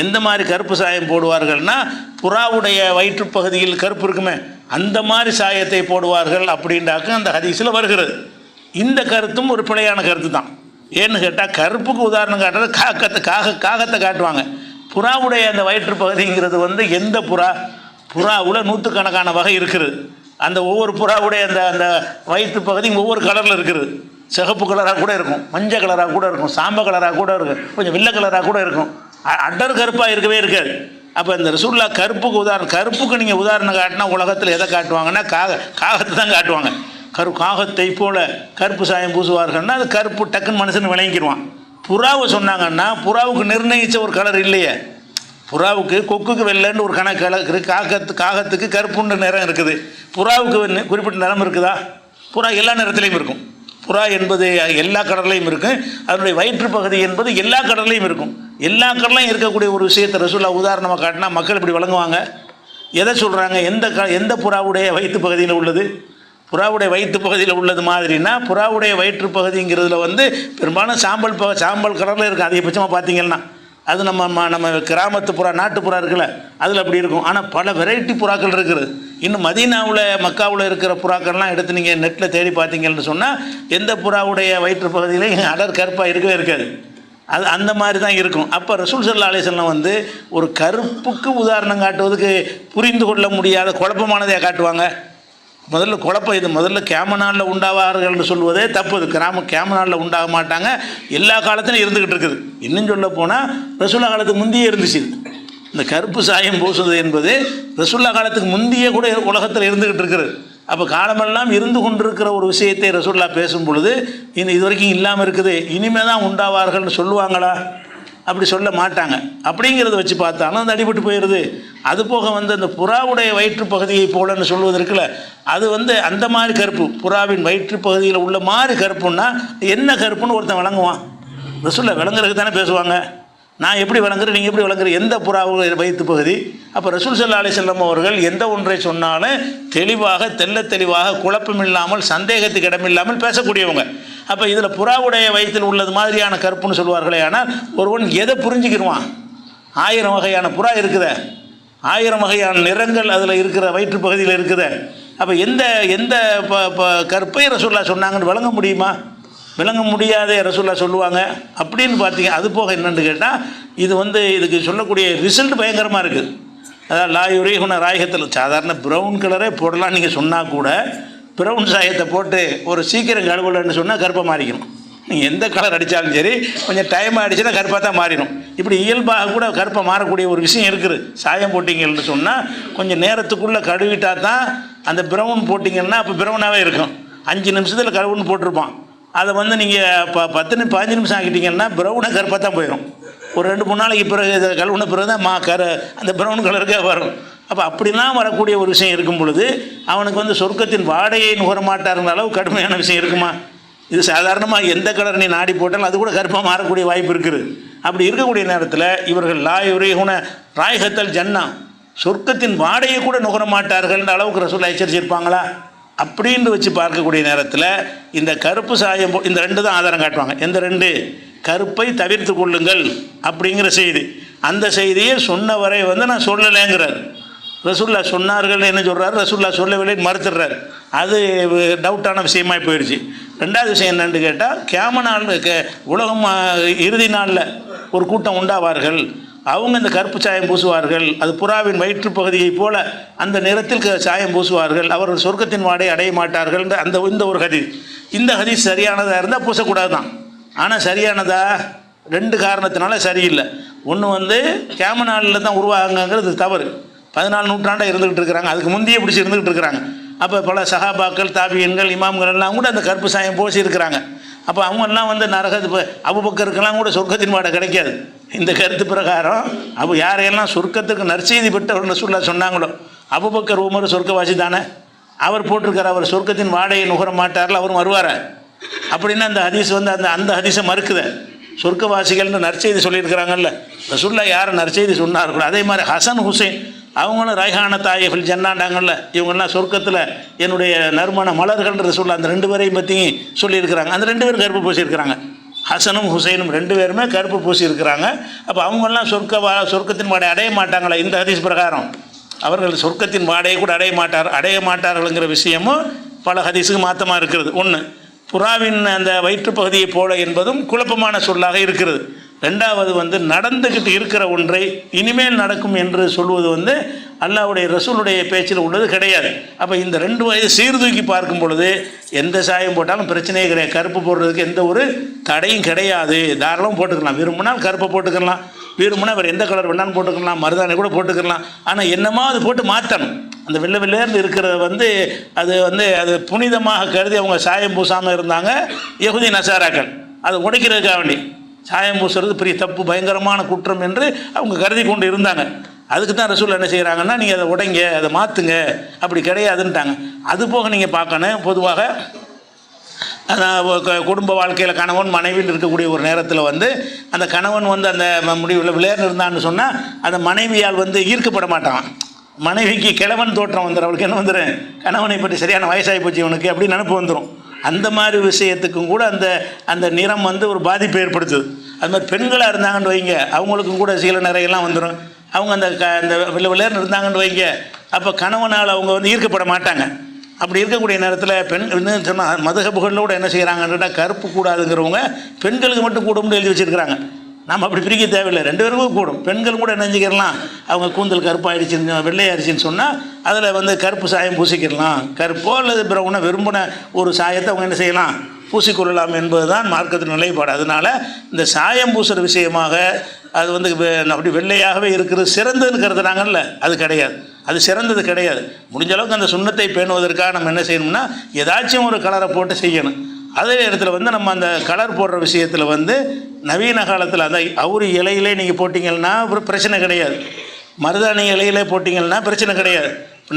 எந்த மாதிரி கருப்பு சாயம் போடுவார்கள்னா, புறாவுடைய வயிற்று பகுதியில் கருப்பு இருக்குமே அந்த மாதிரி சாயத்தை போடுவார்கள் அப்படின்றாக்க அந்த ஹதீஸில் வருகிறது. இந்த கருத்தும் ஒரு பிழையான கருத்து தான். ஏன்னு கேட்டால், கருப்புக்கு உதாரணம் காட்டுறது காகத்தை காட்டுவாங்க. புறாவுடைய அந்த வயிற்று பகுதிங்கிறது எந்த புறாவில் நூற்றுக்கணக்கான வகை இருக்குது. அந்த ஒவ்வொரு புறாவுடைய அந்த வயிற்று பகுதி ஒவ்வொரு கலரில் இருக்குது. சிகப்பு கலராக கூட இருக்கும், மஞ்சள் கலராக கூட இருக்கும், சாம்ப கலராக கூட இருக்கும், கொஞ்சம் வெள்ளை கலராக கூட இருக்கும், அடர் கருப்பாக இருக்கவே இருக்காது. அப்போ இந்த ரசூல்லா கருப்புக்கு நீங்கள் உதாரணம் காட்டினா உலகத்தில் எதை காட்டுவாங்கன்னா காகத்தை தான் காட்டுவாங்க. காகத்தை போல கருப்பு சாயம் பூசுவார்கள்னா அது கருப்பு டக்குன்னு மனுஷன் விளங்கிடுவான். புறாவை சொன்னாங்கன்னா புறாவுக்கு நிர்ணயித்த ஒரு கலர் இல்லையே. புறாவுக்கு கொக்குக்கு வெள்ளைன்னு ஒரு கணக்கு கலர் இருக்குது, காகத்துக்கு கருப்புன்ற நிறம் இருக்குது. புறாவுக்கு குறிப்பிட்ட நிறம் இருக்குதா? புறா எல்லா நிறத்துலையும் இருக்கும். புறா என்பது எல்லா கடல்லையும் இருக்குது. அதனுடைய வயிற்று பகுதி என்பது எல்லா கடல்லையும் இருக்கும். எல்லா கடலையும் இருக்கக்கூடிய ஒரு விஷயத்தை ரசூல்லா உதாரணமாக காட்டினா மக்கள் இப்படி வழங்குவாங்க. எதை சொல்கிறாங்க? எந்த புறாவுடைய வயிற்று பகுதியில் உள்ளது? புறாவுடைய வயிற்று பகுதியில் உள்ளது மாதிரினா, புறாவுடைய வயிற்று பகுதிங்கிறதுல பெரும்பாலும் சாம்பல் கலரில் இருக்கும். அதிகபட்சமாக பார்த்தீங்கன்னா அது நம்ம கிராமத்து புறா, நாட்டு புறா இருக்குல்ல, அதில் அப்படி இருக்கும். ஆனால் பல வெரைட்டி புறாக்கள் இருக்குது. இன்னும் மதீனாவில் மக்காவில் இருக்கிற புறாக்கள்லாம் எடுத்து நீங்கள் நெட்டில் தேடி பார்த்தீங்கன்னு சொன்னால் எந்த புறாவுடைய வயிற்று பகுதியிலையும் அடர் கருப்பாக இருக்கவே இருக்காது. அது அந்த மாதிரி தான் இருக்கும். அப்போ ரசூல் ஸல்லல்லாஹு அலைஹி வஸல்லம் ஒரு கருப்புக்கு உதாரணம் காட்டுவதுக்கு புரிந்து கொள்ள முடியாத குழப்பமானதை காட்டுவாங்க. முதல்ல குழப்பம் இது. முதல்ல கேம நாளில் உண்டாவார்கள்னு சொல்வதே தப்பு. இது கேம நாளில் உண்டாக மாட்டாங்க, எல்லா காலத்திலும் இருந்துக்கிட்டு இருக்குது. இன்னும் சொல்ல போனால் ரசூல்லா காலத்துக்கு முந்தையே இருந்துச்சு. இந்த கருப்பு சாயம் பூசுவது என்பது ரசூல்லா காலத்துக்கு முந்தையே கூட உலகத்தில் இருந்துக்கிட்டு இருக்குது. அப்போ காலமெல்லாம் இருந்து கொண்டிருக்கிற ஒரு விஷயத்தை ரசூல்லா பேசும் பொழுது இது வரைக்கும் இல்லாமல் இருக்குது, இனிமேல் தான் உண்டாவார்கள்னு சொல்லுவாங்களா? அப்படி சொல்ல மாட்டாங்க. அப்படிங்கிறத வச்சு பார்த்தாலும் அது அடிபட்டு போயிடுது. அது போக அந்த புறாவுடைய வயிற்று பகுதியை போலன்னு சொல்வது இருக்குல்ல, அது அந்த மாதிரி கருப்பு, புறாவின் வயிற்று பகுதியில் உள்ள மாதிரி கருப்புன்னா என்ன கருப்புன்னு ஒருத்தன் விளங்குவான். ரசூல்லா விளங்குறதுக்கு தானே பேசுவாங்க. நான் எப்படி விளங்குறேன், நீங்கள் எப்படி விளங்குற, எந்த புறாவுடைய வயிற்று பகுதி? அப்போ ரசூல் ஸல்லல்லாஹு அலைஹி வஸல்லம் அவர்கள் எந்த ஒன்றை சொன்னாலும் தெளிவாக தெளிவாக குழப்பமில்லாமல் சந்தேகத்துக்கு இடமில்லாமல் பேசக்கூடியவங்க. அப்போ இதில் புறாவுடைய வயிற்றில் உள்ளது மாதிரியான கருப்புன்னு சொல்வார்களே. ஆனால் ஒருவன் எதை புரிஞ்சுக்கிடுவான்? 1000 வகையான புறா இருக்குதே, 1000 வகையான நிறங்கள் அதில் இருக்கிற வயிற்று பகுதியில் இருக்குதே. அப்போ எந்த கருப்பை ரசூல்லா சொன்னாங்கன்னு விளங்க முடியுமா? விளங்க முடியாத ரசூல்லா சொல்லுவாங்க அப்படின்னு பார்த்தீங்க. அது போக என்னென்னு கேட்டால், இது இதுக்கு சொல்லக்கூடிய ரிசல்ட் பயங்கரமாக இருக்குது. அதாவது லாயுரீகுன ராயகத்தில் சாதாரண ப்ரௌன் கலரே போடலாம் நீங்கள் சொன்னால் கூட, ப்ரௌன் சாயத்தை போட்டு ஒரு சீக்கிரம் கழுவலன்னு சொன்னால் கருப்பை மாறிக்கணும். நீங்கள் எந்த கலர் அடித்தாலும் சரி, கொஞ்சம் டைம் ஆகிடுச்சுன்னா கருப்பாக தான் மாறிடும். இப்படி இயல்பாக கூட கருப்பை மாறக்கூடிய ஒரு விஷயம் இருக்குது. சாயம் போட்டிங்கன்னு சொன்னால் கொஞ்சம் நேரத்துக்குள்ளே கழுவிட்டால் தான் அந்த ப்ரௌன் போட்டிங்கன்னா அப்போ ப்ரௌனாகவே இருக்கும். 5 நிமிஷத்தில் கழுவுன்னு போட்டிருப்பான். அதை நீங்கள் 10-15 நிமிஷம் ஆகிட்டிங்கன்னா ப்ரௌனாக கருப்பாக தான் போயிடும். ஒரு 2-3 நாளைக்கு பிறகு இதை கழுவுன பிறகு தான் அந்த ப்ரௌன் கலருக்கே வரும். அப்போ அப்படிலாம் வரக்கூடிய ஒரு விஷயம் இருக்கும் பொழுது அவனுக்கு சொர்க்கத்தின் வாடையை நுகரமாட்டாருங்கிற அளவு கடுமையான விஷயம் இருக்குமா? இது சாதாரணமாக எந்த கலர் நீ நாடி போட்டாலும் அது கூட கருப்பாக மாறக்கூடிய வாய்ப்பு இருக்குது. அப்படி இருக்கக்கூடிய நேரத்தில் இவர்கள் லாயுரீகுன ராயகத்தல் ஜன்னா, சொர்க்கத்தின் வாடையை கூட நுகரமாட்டார்கள்ன்ற அளவுக்கு ரசூல் எச்சரிச்சிருப்பாங்களா? அப்படின்னு வச்சு பார்க்கக்கூடிய நேரத்தில் இந்த கருப்பு சாயம் இந்த 2 தான் ஆதாரம் காட்டுவாங்க. எந்த 2? கருப்பை தவிர்த்து கொள்ளுங்கள் அப்படிங்கிற செய்தி. அந்த செய்தியை சொன்னவரை நான் சொல்லலைங்கிறார். ரசூல்லா சொன்னார்கள் என்ன சொல்கிறாரு, ரசூல்லா சொல்லவில்லை மறுத்துடுறாரு. அது டவுட்டான விஷயமாய் போயிடுச்சு. ரெண்டாவது விஷயம் என்னன்னு கேட்டால், கியாம நாள் உலகம் இறுதி நாளில் ஒரு கூட்டம் உண்டாவார்கள், அவங்க இந்த கருப்பு சாயம் பூசுவார்கள், அது புறாவின் வயிற்று பகுதியைப் போல அந்த நிறத்தில் சாயம் பூசுவார்கள், அவர்கள் சொர்க்கத்தின் வாடை அடைய மாட்டார்கள். இந்த ஒரு ஹதீஸ், இந்த ஹதீஸ் சரியானதாக இருந்தால் பூசக்கூடாது தான். ஆனால் சரியானதா? ரெண்டு காரணத்தினால சரியில்லை. ஒன்று கியாம நாளில் தான் உருவாகுங்கிறது தவறு. 14 நூற்றாண்டாக இருந்துகிட்டு இருக்கிறாங்க, அதுக்கு முந்தையே பிடிச்சி இருந்துகிட்டு இருக்கிறாங்க. அப்போ பல சஹாபாக்கள், தாபியன்கள், இமாம்கள் எல்லாம் கூட அந்த கருப்பு சாயம் பூசி இருக்கிறாங்க. அப்போ அவங்கெல்லாம் நரகத்து அபூபக்கருக்கெல்லாம் கூட சொர்க்கத்தின் வாடை கிடைக்காது. இந்த கருத்து பிரகாரம் யாரையெல்லாம் சொர்க்கத்துக்கு நற்செய்தி பெற்றவர் ரசூலுல்லாஹ் சொன்னாங்களோ, அபூபக்கர் உமர் சொர்க்கவாசி தானே, அவர் போட்டிருக்கார், அவர் சொர்க்கத்தின் வாடையை நுகர மாட்டார்ல, அவரும் வருவார். அப்படின்னா அந்த ஹதீஸ் அந்த ஹதீஸை மறுக்குத. சொர்க்கவாசிகள்னு நற்செய்தி சொல்லியிருக்கிறாங்கல்ல, ரசூலுல்லாஹ் யாரை நற்செய்தி சொன்னார்களோ அதே மாதிரி ஹசன் ஹுசைன் அவங்களும் ரைஹான தாயிஃபில் ஜன்னாண்டாங்கல்ல, இவங்கெல்லாம் சொர்க்கத்தில் என்னுடைய நறுமண மலர்கள்ன்ற ரசூலுல்லாஹ் அந்த 2 பேரையும் பற்றியும் சொல்லியிருக்கிறாங்க. அந்த 2 பேரும் கருப்பு பூசியிருக்கிறாங்க. ஹசனும் ஹுசைனும் 2 பேருமே கருப்பு பூசியிருக்கிறாங்க. அப்போ அவங்கெல்லாம் சொர்க்கத்தின் வாடை அடைய மாட்டாங்களா? இந்த ஹதீஸ் பிரகாரம் அவர்கள் சொர்க்கத்தின் வாடையை கூட அடைய மாட்டார்கள்ங்கிற விஷயமும் பல ஹதீஸுக்கு மாற்றமாக இருக்கிறது. ஒன்று, புறாவின் அந்த வயிற்றுப்பகுதியை போல என்பதும் குழப்பமான சொல்லாக இருக்கிறது. ரெண்டாவது நடந்துக்கிட்டு இருக்கிற ஒன்றை இனிமேல் நடக்கும் என்று சொல்வது அல்லாஹ்வுடைய ரசூலுடைய பேச்சில் உள்ளது கிடையாது. அப்போ இந்த 2 வயது சீர்தூக்கி பார்க்கும் பொழுது எந்த சாயம் போட்டாலும் பிரச்சனையே கிடையாது. கருப்பு போடுறதுக்கு எந்த ஒரு தடையும் கிடையாது. தாராளம் போட்டுக்கலாம். விரும்பினால் கருப்பை போட்டுக்கலாம், விரும்பினா வேறு எந்த கலர் வேணாலும் போட்டுக்கலாம், மருதாணி கூட போட்டுக்கலாம். ஆனால் என்னமோ அது போட்டு மாற்றணும். அந்த வெள்ளேர்ந்து இருக்கிறத அது புனிதமாக கருதி அவங்க சாயம் பூசாமல் இருந்தாங்க யஹூதி நசாராக்கள். அதை உடைக்கிறதுக்காக வேண்டி சாயம் பூசுறது பெரிய தப்பு, பயங்கரமான குற்றம் என்று அவங்க கருதி கொண்டு இருந்தாங்க. அதுக்கு தான் ரசூல் என்ன செய்கிறாங்கன்னா, நீங்கள் அதை உடைங்க, அதை மாற்றுங்க, அப்படி கிடையாதுன்ட்டாங்க. அது போக நீங்கள் பார்க்கணும், பொதுவாக குடும்ப வாழ்க்கையில் கணவன் மனைவியில் இருக்கக்கூடிய ஒரு நேரத்தில் அந்த கணவன் அந்த முடிவில் விளையாண்டு இருந்தான்னு சொன்னால் அந்த மனைவியால் ஈர்க்கப்பட மாட்டான். மனைவிக்கு கிழவன் தோற்றம் அவளுக்கு என்ன கணவனை பற்றி சரியான வயசாகி போச்சு இவனுக்கு அப்படின்னு நினைப்பு வந்துடும். அந்த மாதிரி விஷயத்துக்கும் கூட அந்த நிறம் ஒரு பாதிப்பை ஏற்படுத்துது. அது மாதிரி பெண்களாக இருந்தாங்கன்னு வைங்க, அவங்களுக்கும் கூட சில நிறையெல்லாம் வந்துடும். அவங்க அந்த விளையாண்டு இருந்தாங்கன்னு வைங்க, அப்போ கணவனால் அவங்க ஈர்க்கப்பட மாட்டாங்க. அப்படி இருக்கக்கூடிய நேரத்தில் பெண் என்ன சொன்னால் மதுஹபுகளில் கூட என்ன செய்கிறாங்கன்றா, கருப்பு கூடாதுங்கிறவங்க பெண்களுக்கு மட்டும் கூடும்னு எழுதி வச்சுருக்கிறாங்க. நம்ம அப்படி பிரிக்க தேவையில்லை, 2 பேருக்கும் கூடும். பெண்கள் கூட நினைஞ்சிக்கிறலாம், அவங்க கூந்தல் கருப்பாகிடுச்சின்னு வெள்ளையாயிடுச்சின்னு சொன்னால் அதில் கருப்பு சாயம் பூசிக்கிடலாம். கருப்போ அல்லது பிரவுனை விரும்பின ஒரு சாயத்தை அவங்க என்ன செய்யலாம், பூசிக்கொள்ளலாம் என்பது தான் மார்க்கத்தின் நிலைப்பாடு. அதனால் இந்த சாயம் பூசுகிற விஷயமாக அது அப்படி வெள்ளையாகவே இருக்கிறது சிறந்ததுன்னு கருதுனாங்கல்ல, அது கிடையாது. அது சிறந்தது கிடையாது. முடிஞ்ச அளவுக்கு அந்த சுண்ணத்தை பேணுவதற்காக நம்ம என்ன செய்யணும்னா, ஏதாச்சும் ஒரு கலரை போட்டு செய்யணும். அதே நேரத்தில் நம்ம அந்த கலர் போடுற விஷயத்தில் நவீன காலத்தில் அந்த அவுரி இலையிலே நீங்கள் போட்டிங்கன்னா பிரச்சனை கிடையாது, மருதாணி இலையிலே போட்டிங்கன்னா பிரச்சனை கிடையாது.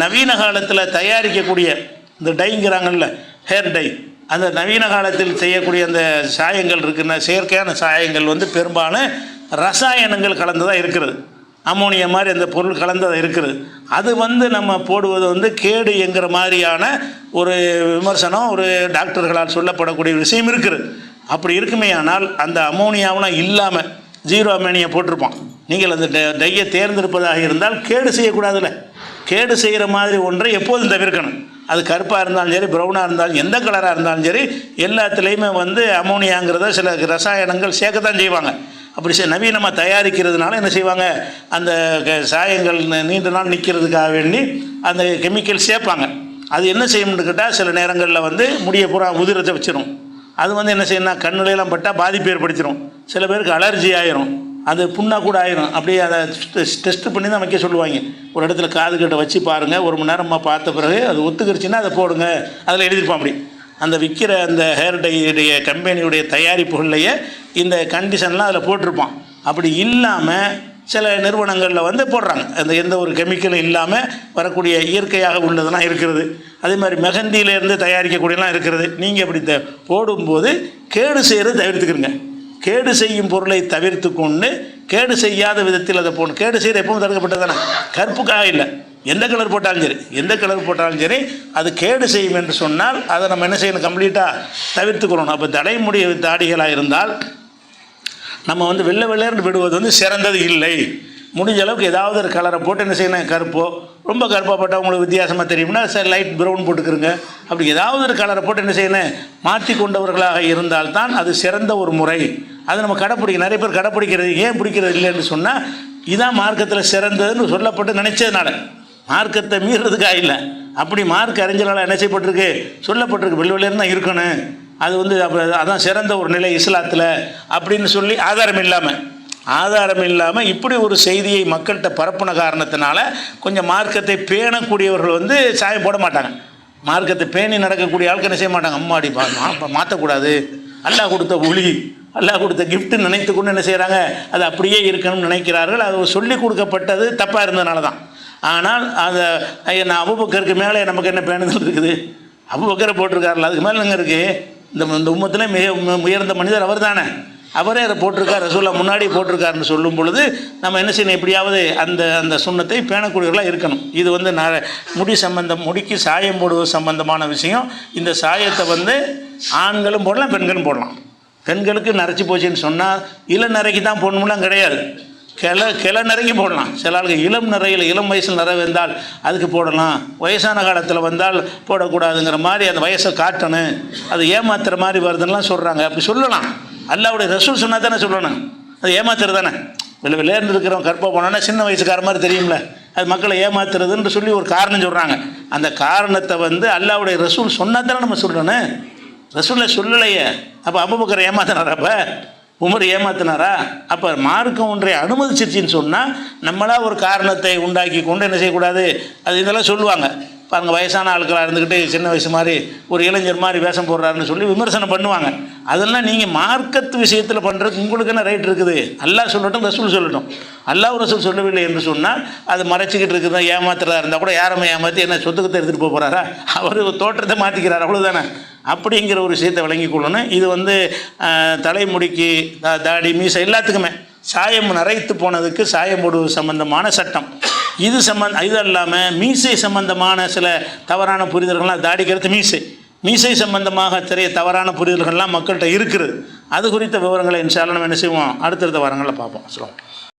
நவீன காலத்தில் தயாரிக்கக்கூடிய இந்த டைங்கிறாங்கல்ல, ஹேர் டை, அந்த நவீன காலத்தில் செய்யக்கூடிய அந்த சாயங்கள் இருக்குன்னா, செயற்கையான சாயங்கள் பெரும்பாலும் ரசாயனங்கள் கலந்துதான் இருக்கிறது. அமோனியா மாதிரி அந்த பொருள் கலந்ததாக இருக்கிறது. அது நம்ம போடுவது கேடு என்கிற மாதிரியான ஒரு விமர்சனம் ஒரு டாக்டர்களால் சொல்லப்படக்கூடிய விஷயம் இருக்குது. அப்படி இருக்குமே ஆனால் அந்த அமோனியாவெலாம் இல்லாமல் 0 அமோனியா போட்டிருப்போம். நீங்கள் அந்த டையை தேர்ந்தெடுப்பதாக இருந்தால் கேடு செய்யக்கூடாதுல்ல. கேடு செய்கிற மாதிரி ஒன்றை எப்போதும் தவிர்க்கணும். அது கருப்பாக இருந்தாலும் சரி, ப்ரௌனாக இருந்தாலும், எந்த கலராக இருந்தாலும் சரி, எல்லாத்துலேயுமே அமோனியாங்கிறத சில ரசாயனங்கள் சேர்க்கத்தான் செய்வாங்க. அப்படி நவீனமாக தயாரிக்கிறதுனால என்ன செய்வாங்க, அந்த சாயங்கள் நீண்ட நாள் நிற்கிறதுக்காக வேண்டி அந்த கெமிக்கல் சேர்ப்பாங்க. அது என்ன செய்யணும்னு கேட்டால் சில நேரங்களில் முடிய பூரா உதிரத்தை வச்சிடும். அது என்ன செய்யணும்னா கண்ணுலையெல்லாம் பட்டால் பாதிப்பு ஏற்படுத்திடும். சில பேருக்கு அலர்ஜி ஆயிரும், அது புண்ணாக கூட ஆயிரும். அப்படியே அதை டெஸ்ட் பண்ணி தான் வைக்க சொல்லுவாங்க. ஒரு இடத்துல காது கிட்ட வச்சு பாருங்கள், 1 மணி நேரமாக பார்த்த பிறகு அது ஒத்துக்கிடுச்சின்னா அதை போடுங்க. அதில் எழுதியிருப்பான். அப்படி அந்த விற்கிற அந்த ஹேர் டையுடைய கம்பெனியுடைய தயாரிப்புகள்லையே இந்த கண்டிஷன்லாம் அதில் போட்டிருப்பான். அப்படி இல்லாமல் சில நிறுவனங்களில் போடுறாங்க, அந்த எந்த ஒரு கெமிக்கலும் இல்லாமல் வரக்கூடிய இயற்கையாக உள்ளதெல்லாம் இருக்கிறது. அதே மாதிரி மெஹந்தியிலேருந்து தயாரிக்கக்கூடியலாம் இருக்கிறது. நீங்கள் அப்படி போடும்போது கேடு செய்கிறது தவிர்த்துக்கிறங்க. கேடு செய்யும் பொருளை தவிர்த்து கொண்டு கேடு செய்யாத விதத்தில் அதை போடணும். கேடு செய்கிற எப்பவும் தடுக்கப்பட்டது தானே, கருப்புக்காக இல்லை. எந்த கலர் போட்டாலும் சரி அது கேடு செய்யும் என்று சொன்னால் அதை நம்ம என்ன செய்யணும், கம்ப்ளீட்டாக தவிர்த்துக்கணும். அப்போ தலைமுடி தாடிகளாக இருந்தால் நம்ம வெள்ளை வெள்ளையர்னு விடுவது சிறந்தது இல்லை. முடிஞ்ச அளவுக்கு ஏதாவது ஒரு கலரை போட்டு என்ன செய்யணும், கருப்போ ரொம்ப கருப்பாக போட்டால் உங்களுக்கு வித்தியாசமாக தெரியும்னா சரி லைட் ப்ரௌன் போட்டுக்கிறங்க. அப்படி ஏதாவது ஒரு கலரை போட்டு என்ன செய்யணும், மாற்றி கொண்டவர்களாக இருந்தால்தான் அது சிறந்த ஒரு முறை. அதை நம்ம கடைப்பிடிக்க, நிறைய பேர் கடைப்பிடிக்கிறது ஏன் பிடிக்கிறது இல்லைன்னு சொன்னால் இதான் மார்க்கத்தில் சிறந்ததுன்னு சொல்லப்பட்டு நினச்சதுனால, மார்க்கத்தை மீறுறதுக்காக இல்லை. அப்படி மார்க் அறிஞர்களால் என்ன செய்யப்பட்டிருக்கு, சொல்லப்பட்டிருக்கு வெள்ளையிலேருந்து தான் இருக்கணும், அது வந்து அதான் சிறந்த ஒரு நிலை இஸ்லாத்தில் அப்படின்னு சொல்லி ஆதாரம் இல்லாமல் இப்படி ஒரு செய்தியை மக்கள்கிட்ட பரப்புன காரணத்தினால கொஞ்சம் மார்க்கத்தை பேணக்கூடியவர்கள் வந்து சாயம் போட மாட்டாங்க. மார்க்கத்தை பேணி நடக்கக்கூடிய ஆட்கள் என்ன செய்ய மாட்டாங்க, அம்மாடி மாற்றக்கூடாது, அல்லாஹ் கொடுத்த ஒளி, அல்லாஹ் கொடுத்த கிஃப்ட்டு நினைத்து கொண்டு என்ன செய்கிறாங்க, அது அப்படியே இருக்கணும்னு நினைக்கிறார்கள். அது சொல்லிக் கொடுக்கப்பட்டது தப்பாக இருந்ததுனால தான். ஆனால் அதை அபூபக்கருக்கு மேலே நமக்கு என்ன பேணுதல் இருக்குது, அபூபக்கரை போட்டிருக்காருல, அதுக்கு மேலே என்ன இருக்குது, இந்த உம்மத்தில் மிக உயர்ந்த மனிதர் அவர் தானே, அவரே அதை போட்டிருக்கார், ரசூலுல்லாஹ் முன்னாடி போட்டிருக்காருன்னு சொல்லும் பொழுது நம்ம என்ன செய்யணும், எப்படியாவது அந்த சுண்ணத்தை பேணக்கூடியவர்களாக இருக்கணும். இது வந்து முடிக்கு சாயம் போடுவது சம்பந்தமான விஷயம். இந்த சாயத்தை வந்து ஆண்களும் போடலாம், பெண்களும் போடலாம். பெண்களுக்கு நரைச்சி போச்சுன்னு சொன்னால் இளநரைக்கு தான் போடணும்லாம் கிடையாது, கிளை நிறைக்கு போடலாம். சில ஆளுக்கு இளம் வயசில் நிறை வந்தால் அதுக்கு போடலாம், வயசான காலத்தில் வந்தால் போடக்கூடாதுங்கிற மாதிரி அந்த வயசை காட்டணும், அது ஏமாத்துற மாதிரி வருதுன்னெலாம் சொல்கிறாங்க. அப்படி சொல்லலாம், அல்லாஹ்வுடைய ரசூல் சொன்னால் தானே சொல்லணும், அது ஏமாத்துறது தானே. விளையாண்டு இருக்கிறவங்க கற்பை போனோன்னா சின்ன வயசுக்கார மாதிரி தெரியும்ல, அது மக்களை ஏமாத்துறதுன்னு சொல்லி ஒரு காரணம் சொல்கிறாங்க. அந்த காரணத்தை வந்து அல்லாஹ்வுடைய ரசூல் சொன்னால் தானே நம்ம சொல்லணும், ரசூலை சொல்லலையே. அப்போ அபூபக்கர் ஏமாத்தினாரா, அப்போ உமர் ஏமாத்தினாரா? அப்போ மார்க்கம் ஒன்றை அனுமதிச்சிருச்சின்னு சொன்னால் நம்மளா ஒரு காரணத்தை உண்டாக்கி கொண்டு என்ன செய்யக்கூடாது. அது இதெல்லாம் சொல்லுவாங்க பாருங்கள், வயசான ஆட்களாக இருந்துக்கிட்டு சின்ன வயசு மாதிரி ஒரு இளைஞர் மாதிரி வேஷம் போடுறாருன்னு சொல்லி விமர்சனம் பண்ணுவாங்க. அதெல்லாம் நீங்கள் மார்க்கத்து விஷயத்தில் பண்ணுறதுக்கு உங்களுக்கு என்ன ரைட் இருக்குது, அல்லாஹ் சொல்லட்டும் ரசூல் சொல்லட்டும். அல்லாஹ் ரசூல் சொல்லவில்லை என்று சொன்னால் அது மறைச்சிக்கிட்டு இருக்குதா, ஏமாத்துறதா இருந்தால் கூட யாரமே ஏமாற்றி என்ன சொத்துக்கத்தை எடுத்துகிட்டு போக போகிறாரா, அவர் தோற்றத்தை மாற்றிக்கிறார், அவ்வளோதானே. அப்படிங்கிற ஒரு விஷயத்தை விளங்கி கொள்ளணும். இது வந்து தலைமுடிக்கு தாடி மீசை எல்லாத்துக்குமே சாயம் நரைத்து போனதுக்கு சாயம் போடுவது சம்பந்தமான சட்டம் இது. இது இல்லாமல் மீசை சம்பந்தமான சில தவறான புரிதல்கள்லாம், தாடி கருத்து மீசை சம்பந்தமாக தவறான புரிதல்கள்லாம் மக்கள்கிட்ட இருக்குது. அது குறித்த விவரங்களை இன்ஷா அல்லாஹ் நம்ம என்ன செய்வோம், அடுத்தடுத்த வாரங்களில் பார்ப்போம். சொல்லுவோம்.